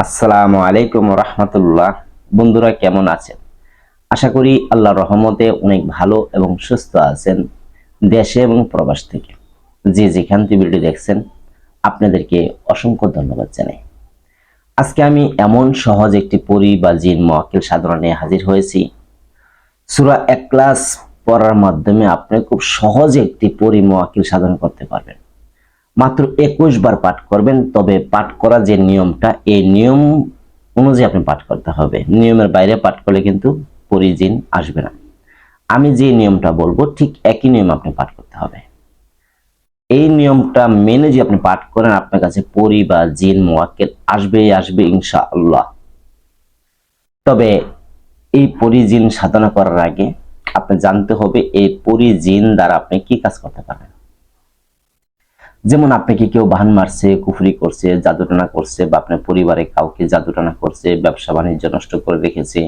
আসসালামু আলাইকুম রহমতুল্লাহ। বন্ধুরা কেমন আছেন? আশা করি আল্লাহর রহমতে অনেক ভালো এবং সুস্থ আছেন দেশে এবং প্রবাস থেকে। যে যেখান থেকে ভিডিও দেখছেন আপনাদেরকে অসংখ্য ধন্যবাদ জানাই। আজকে আমি এমন সহজ একটি পরী বা জিন মুআক্কিল সাধনা নিয়ে হাজির হয়েছি। সূরা ইখলাস পড়ার মাধ্যমে আপনি খুব সহজে একটি পরী মুআক্কিল সাধনা করতে পারবেন। মাত্র 21 বার পাঠ করবেন, তবে পাঠ করা যে নিয়মটা, এই নিয়ম অনুযায়ী আপনি পাঠ করতে হবে। নিয়মের বাইরে পাঠ করলে কিন্তু পরী জিন আসবে না। আমি যে নিয়মটা বলবো ঠিক একই নিয়ম আপনি পাঠ করতে হবে। এই নিয়মটা মেনে যদি আপনি পাঠ করেন আপনার কাছে পরী বা জিন মুআক্কিল আসবেই আসবে ইনশাআল্লাহ। তবে এই পরী জিন সাধনা করার আগে আপনি জানতে হবে এই পরী জিন দ্বারা আপনি কি কাজ করতে পারেন। যেমন আপনাকে কেউ বাহান মারছে, কুফরি করছে, জাদুটনা করছে, বা আপনার পরিবারে কাউকে জাদুটনা করছে, ব্যবসা বাণিজ্য নষ্ট করে রেখেছে,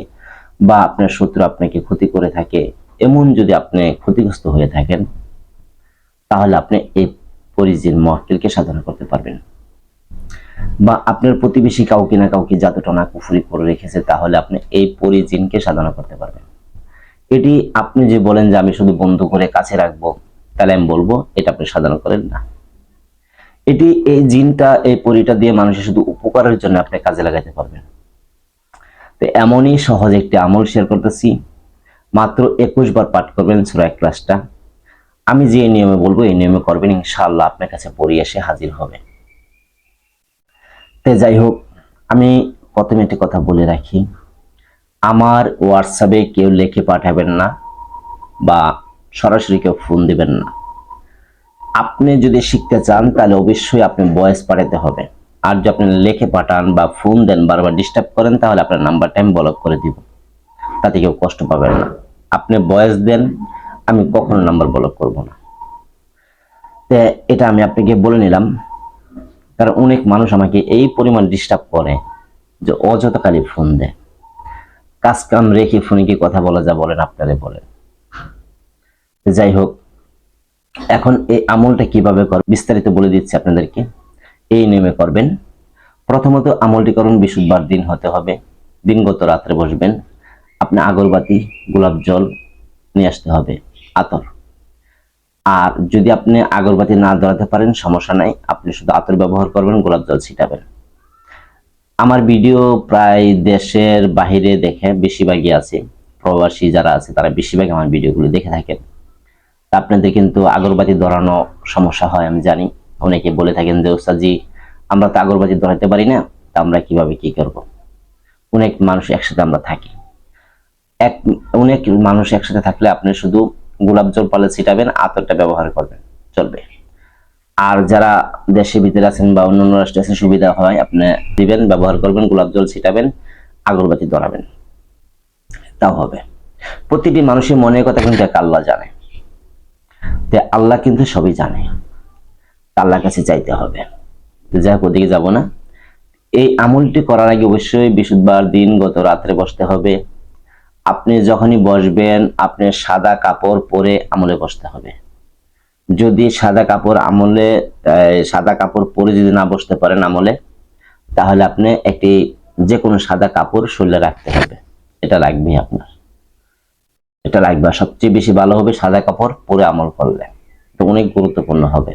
বা আপনার শত্রু আপনাকে ক্ষতি করে থাকে, এমন যদি আপনি ক্ষতিগ্রস্ত হয়ে থাকেন তাহলে আপনি এই পরিজিন মুআক্কিলকে সাধনা করতে পারবেন। বা আপনার প্রতিবেশী কাউকে না কাউকে জাদুটনা কুফরি করে রেখেছে, তাহলে আপনি এই পরিজিনকে সাধনা করতে পারবেন। এটি আপনি যে বলেন যে আমি শুধু বন্ধ করে কাছে রাখবো, তাহলে আমি বলবো এটা আপনি সাধনা করেন না। এটি এই জিনটা, এই পরীটা দিয়ে মানুষের শুধু উপকারের জন্য আপনি কাজে লাগাতে পারবেন। তো এমনই সহজ একটি আমল শেয়ার করতেছি। মাত্র 21 বার পাঠ করবেন সূরা ইখলাসটা। আমি যে নিয়মে বলবো এই নিয়মে করবেন, ইনশাআল্লাহ আপনার কাছে পরী এসে হাজির হবে। তো যাই হোক, আমি প্রথমে একটি কথা বলে রাখি, আমার হোয়াটসঅ্যাপে কেউ লিখে পাঠাবেন না বা সরাসরি কেউ ফোন দিবেন না। আপনি যদি শিখতে চান তাহলে অবশ্যই আপনি ভয়েস পাঠাতে হবে। আর যদি আপনি লিখে পাঠান বা ফোন দেন, বারবার ডিস্টার্ব করেন, তাহলে আপনার নাম্বারটা আমি ব্লক করে দিব। তাতে কেউ কষ্ট পাবেন না। আপনি ভয়েস দেন, আমি কখনো নাম্বার ব্লক করব না। তো এটা আমি আপনাকে বলে নিলাম, কারণ অনেক মানুষ আমাকে এই পরিমাণ ডিস্টার্ব করে যে অযথাকালী ফোন দেয়। কাজ কাম রেখে ফোনে কি কথা বলা যা বলেন আপনারে বলেন। যাই হোক, এখন এই আমলটা কিভাবে করবেন বিস্তারিত বলে দিচ্ছি আপনাদেরকে। এই নিয়মে করবেন। প্রথমত আমলটি করুন বৃহস্পতিবার দিন হতে হবে। দিনগত রাত্রে বসবেন। আপনি আগরবাতি, গোলাপ জল নিয়ে আসতে হবে, আতর। আর যদি আপনি আগরবাতি না ধরাতে পারেন সমস্যা নাই, আপনি শুধু আতর ব্যবহার করবেন, গোলাপ জল ছিটাবেন। আমার ভিডিও প্রায় দেশের বাহিরে দেখে বেশিরভাগই আছে, প্রবাসী যারা আছে তারা বেশিরভাগ আমার ভিডিওগুলো দেখে থাকেন। আপনাদের কিন্তু আগরবাতি ধরানো সমস্যা হয় আমি জানি। অনেকে বলে থাকেন যে ওস্তাদজি আমরা তো আগরবাতি ধরাতে পারি না, তা আমরা কিভাবে কি করব। অনেক মানুষ একসাথে আমরা থাকি, অনেক মানুষ একসাথে থাকলে আপনি শুধু গোলাপ জল পালে ছিটাবেন, আতরটা ব্যবহার করবেন, চলবে। আর যারা দেশের ভিতরে আছেন বা অন্যান্য রাষ্ট্রে আছেন, সুবিধা হয় আপনি দিবেন, ব্যবহার করবেন, গোলাপ জল ছিটাবেন, আগরবাতি ধরাবেন, তাও হবে। প্রতিটি মানুষের মনের কথা কিন্তু এক আল্লাহ জানে। আল্লাহ কিন্তু সবই জানে, আল্লাহর কাছে চাইতে হবে। যাই হোক, ওদিকে যাবো না। এই আমলটি করার আগে অবশ্যই বৃহস্পতিবার দিন গত রাত্রে বসতে হবে। আপনি যখনই বসবেন আপনি সাদা কাপড় পরে আমলে বসতে হবে। যদি সাদা কাপড় পরে যদি না বসতে পারেন আমলে, তাহলে আপনি একটি যে কোনো সাদা কাপড় শরীরে রাখতে হবে। এটা রাখবেই আপনার, এটা রাখবে। সবচেয়ে বেশি ভালো হবে সাদা কাপড় পরে আমল করলে, তো অনেক গুরুত্বপূর্ণ হবে।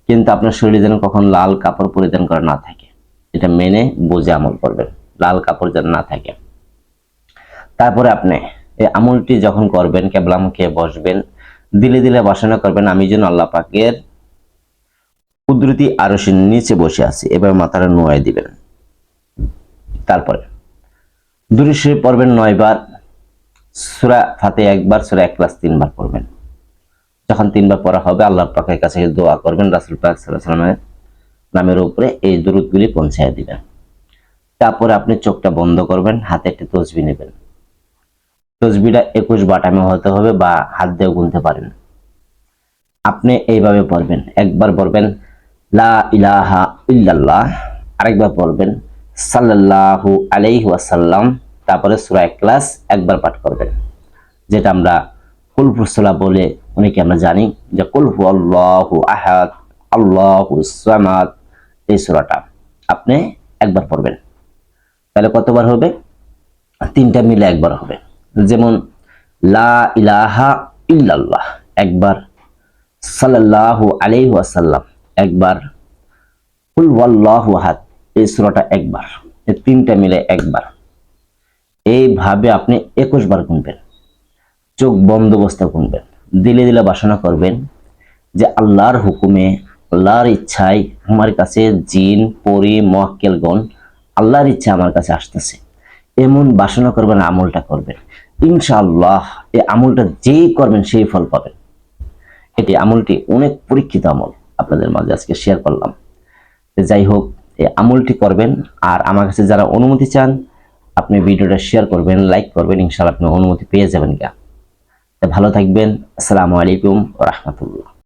কিন্তু আপনার শরীরে যেন কখন লাল কাপড় পরিধান করা না থাকে, এটা মেনে বুঝে আমল করবেন, লাল কাপড় যেন না থাকে। তারপরে আপনি এই আমলটি যখন করবেন কেবলামুখে বসবেন, দিলে দিলে বাসনা করবেন আমি যেন আল্লাহ পাকের কুদরতি আরশের নিচে বসে আছি, এবার মাথাটা নোয়াই দিবেন। তারপরে দুরূদ শরীফ পড়বেন 9 বার, সূরা ফাতিহা 1 বার, সূরা ইখলাস 3 বার পড়বেন। যখন 3 বার পড়া হবে আল্লাহ পাকের কাছে দোয়া করবেন, রাসূল পাক সাল্লাল্লাহু আলাইহি ওয়াসাল্লামের নামের উপরে এই দুরূদগুলি পৌঁছায় দিবেন। তারপরে আপনি চোখটা বন্ধ করবেন, হাতে একটা তসবিহ নেবেন। তসবিহটা 21 বাটামে হতে হবে বা হাত দিয়ে গুনতে পারেন। আপনি এইভাবে পড়বেন, একবার পড়বেন লা ইলাহা ইল্লাল্লাহ, আরেকবার পড়বেন সাল্লাল্লাহু আলাইহি ওয়াসাল্লাম, তারপরে সূরা ইখলাস একবার পাঠ করবেন, যেটা আমরা কুল হুয়াল্লাহ বলে অনেকে আমরা জানি, যে কুল হুয়াল্লাহু আহাদ আল্লাহুস সামাদ। এই সূরাটা আপনি একবার পড়বেন। তাহলে কতবার হবে? 3টা মিলে একবার হবে। যেমন লা ইলাহা ইল্লাল্লাহ একবার, সাল্লাল্লাহু আলাইহি ওয়াসাল্লাম একবার, কুল ওয়াল্লাহু আহাদ এই সূরাটা একবার, এই 3টা মিলে একবার। এইভাবে আপনি 21 বার গুনবেন, চোখ বন্ধ অবস্থায় গুনবেন, দিলে দিলে বাসনা করবেন যে আল্লাহর হুকুমে, আল্লাহর ইচ্ছায় আমার কাছে জিন পরি মুয়াক্কেলগণ আল্লাহর ইচ্ছা আমার কাছে আসতেছে, এমন বাসনা করবেন, আমলটা করবেন। ইনশাআল্লাহ এই আমলটা যেই করবেন সেই ফল পাবেন। এটি আমলটি অনেক পরীক্ষিত আমল, আপনাদের মাঝে আজকে শেয়ার করলাম। যাই হোক, এই আমলটি করবেন। আর আমার কাছে যারা অনুমতি চান, আপনি ভিডিওটা শেয়ার করবেন, লাইক করবেন, ইনশাআল্লাহ আপনি অনুমতি পেয়ে যাবেন। ভালো থাকবেন। আসসালামু আলাইকুম ওয়া রাহমাতুল্লাহ।